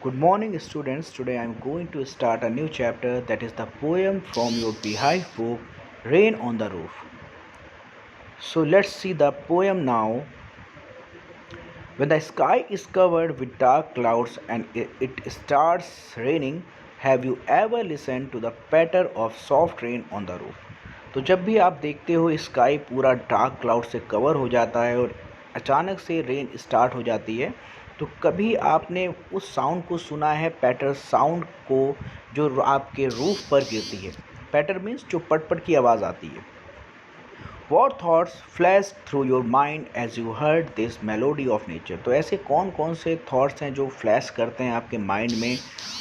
Good morning, students. Today I am going to start a new chapter, that is the poem from your Beehive book, Rain on the Roof. So let's see the poem now. When the sky is covered with dark clouds and it starts raining, have you ever listened to the patter of soft rain on the roof? तो जब भी आप देखते हो sky पूरा dark cloud से cover हो जाता है और अचानक से रेन स्टार्ट हो जाती है, तो कभी आपने उस साउंड को सुना है, पैटर साउंड को, जो आपके रूफ पर गिरती है? पैटर मीन्स जो पट की आवाज़ आती है। What thoughts flashed through your mind as you heard this melody of nature? तो ऐसे कौन कौन से थॉट्स हैं जो फ्लैश करते हैं आपके माइंड में,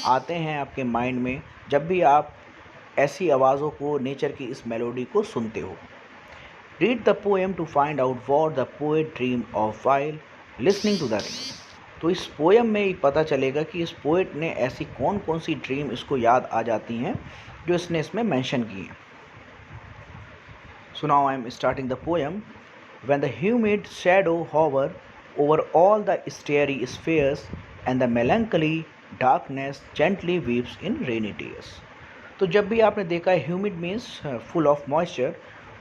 आते हैं आपके माइंड में जब भी आप ऐसी आवाज़ों को, नेचर की इस मेलोडी को सुनते हो? Read the poem to find out what the poet dream of while listening to the rain. तो इस पोएम में ही पता चलेगा कि इस पोएट ने ऐसी कौन कौन सी ड्रीम इसको याद आ जाती हैं जो इसने इसमें मेंशन की हैं। So now I am starting the poem. When the humid shadow hover over all the starry spheres and the melancholy darkness gently weeps in rainy tears. तो जब भी आपने देखा है, humid means full of moisture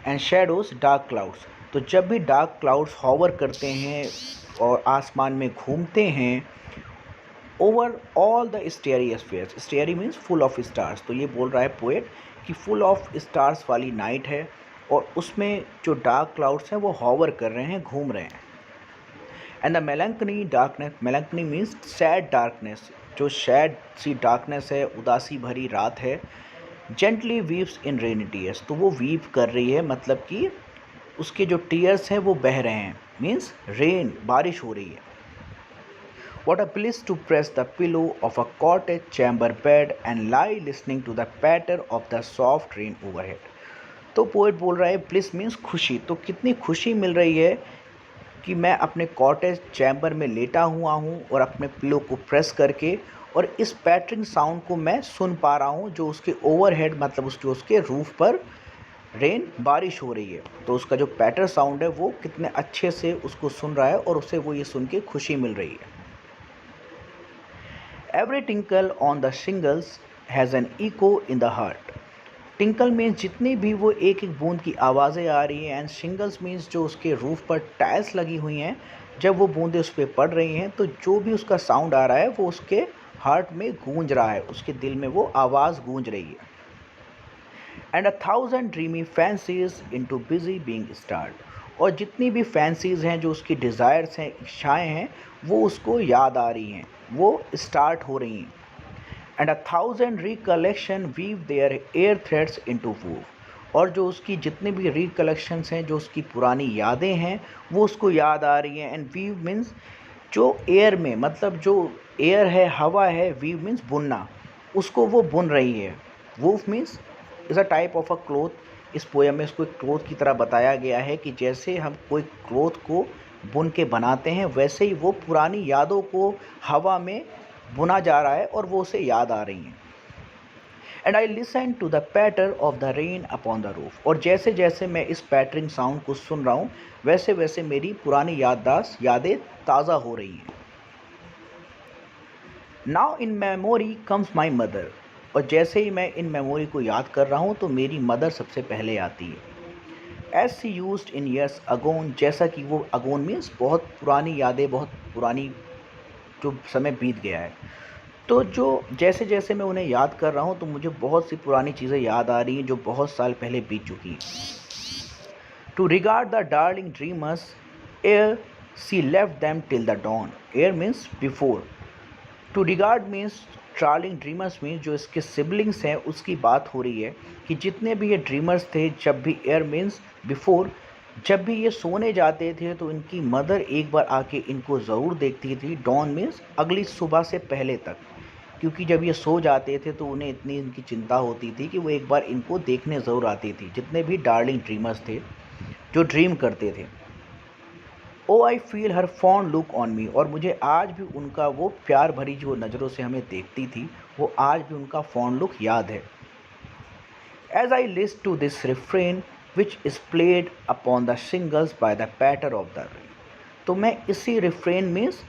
and shadows dark clouds, तो जब भी dark clouds hover करते हैं और आसमान में घूमते हैं over all the स्टेरी spheres, स्टेरी means full of stars, तो ये बोल रहा है पोएट कि फुल ऑफ स्टार्स वाली नाइट है और उसमें जो डार्क क्लाउड्स हैं वो हॉवर कर रहे हैं, घूम रहे हैं। And the melancholy darkness, melancholy means sad darkness, जो सैड सी डार्कनेस है, उदासी भरी रात है। Gently weeps in rainy tears, तो वो वीप कर रही है, मतलब कि उसके जो टीयर्स हैं वो बह रहे हैं, मीन्स रेन, बारिश हो रही है। What a bliss to press the pillow of a cottage chamber bed and lie listening to the patter of the soft rain overhead. तो पोएट बोल रहा है ब्लिस मीन्स खुशी, तो कितनी खुशी मिल रही है कि मैं अपने कॉटेज चैम्बर में लेटा हुआ हूँ और अपने पिलो को प्रेस करके और इस पैटरिंग साउंड को मैं सुन पा रहा हूँ, जो उसके ओवरहेड, मतलब उसके रूफ पर रेन, बारिश हो रही है। तो उसका जो पैटर साउंड है वो कितने अच्छे से उसको सुन रहा है और उसे वो ये सुन के खुशी मिल रही है। Every tinkle on the shingles has an echo in the heart. Tinkle means जितनी भी वो एक एक बूंद की आवाज़ें आ रही हैं, एंड शिंगल्स मीन्स जो उसके रूफ पर टाइल्स लगी हुई हैं, जब वो बूंदें उस पर पड़ रही हैं तो जो भी उसका साउंड आ रहा है वो उसके हार्ट में गूंज रहा है, उसके दिल में वो आवाज़ गूंज रही है। And 1000 dreamy fancies into busy being start, और जितनी भी फैंसीज़ हैं, जो उसकी डिज़ायर्स हैं, इच्छाएँ हैं, वो उसको याद आ रही हैं, वो स्टार्ट हो रही हैं। And 1000 recollection weave their air threads into woof, और जो उसकी जितने भी रिकलेक्शंस हैं, जो उसकी पुरानी यादें हैं, वो उसको याद आ रही हैं। एंड वीव मीन्स जो एयर में, मतलब जो एयर है, हवा है, वीव मीन्स बुनना, उसको वो बुन रही है। Woof means is a type of a cloth. इस पोएम में इसको एक क्लोथ की तरह बताया गया है कि जैसे हम कोई क्लोथ को बुन के बनाते हैं, वैसे ही वो पुरानी यादों को हवा में बुना जा रहा है और वो उसे याद आ रही हैं। And I listen to the patter of the rain upon the roof, और जैसे जैसे मैं इस पैटरिंग साउंड को सुन रहा हूँ, वैसे वैसे मेरी पुरानी यादें ताज़ा हो रही हैं। Now in memory comes my mother, और जैसे ही मैं इन मेमोरी को याद कर रहा हूँ तो मेरी मदर सबसे पहले आती है। As she used in years agone, जैसा कि वो, अगोन मीन्स बहुत पुरानी यादें, बहुत पुरानी जो समय बीत गया है। तो जो जैसे जैसे मैं उन्हें याद कर रहा हूँ तो मुझे बहुत सी पुरानी चीज़ें याद आ रही हैं जो बहुत साल पहले बीत चुकी हैं। To regard the darling dreamers ere she left them till the dawn, ere means before, to regard means darling dreamers means जो इसके सिबलिंग्स हैं उसकी बात हो रही है कि जितने भी ये ड्रीमर्स थे, जब भी, एयर मीन्स बिफोर, जब भी ये सोने जाते थे तो इनकी मदर एक बार आके इनको ज़रूर देखती थी। डॉन मीन्स अगली सुबह से पहले तक, क्योंकि जब ये सो जाते थे तो उन्हें इतनी इनकी चिंता होती थी कि वो एक बार इनको देखने ज़रूर आती थी, जितने भी डार्लिंग ड्रीमर्स थे जो ड्रीम करते थे। O I feel her fond look on me, और मुझे आज भी उनका वो प्यार भरी जो नज़रों से हमें देखती थी, वो आज भी उनका फॉन्ड लुक याद है। As I list to this refrain which is played upon the shingles by the patter of the rain, तो मैं इसी रिफ्रेन मीन्स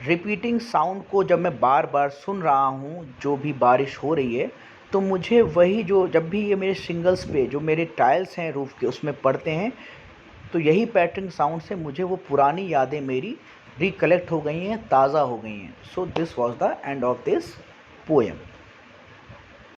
रिपीटिंग साउंड को जब मैं बार बार सुन रहा हूँ, जो भी बारिश हो रही है, तो मुझे वही जो जब भी ये मेरे शिंगल्स पे जो मेरे टाइल्स हैं रूफ़ के उसमें पड़ते हैं, तो यही पैटर्न साउंड से मुझे वो पुरानी यादें मेरी रिकलेक्ट हो गई हैं, ताज़ा हो गई हैं। So this was the end of this poem.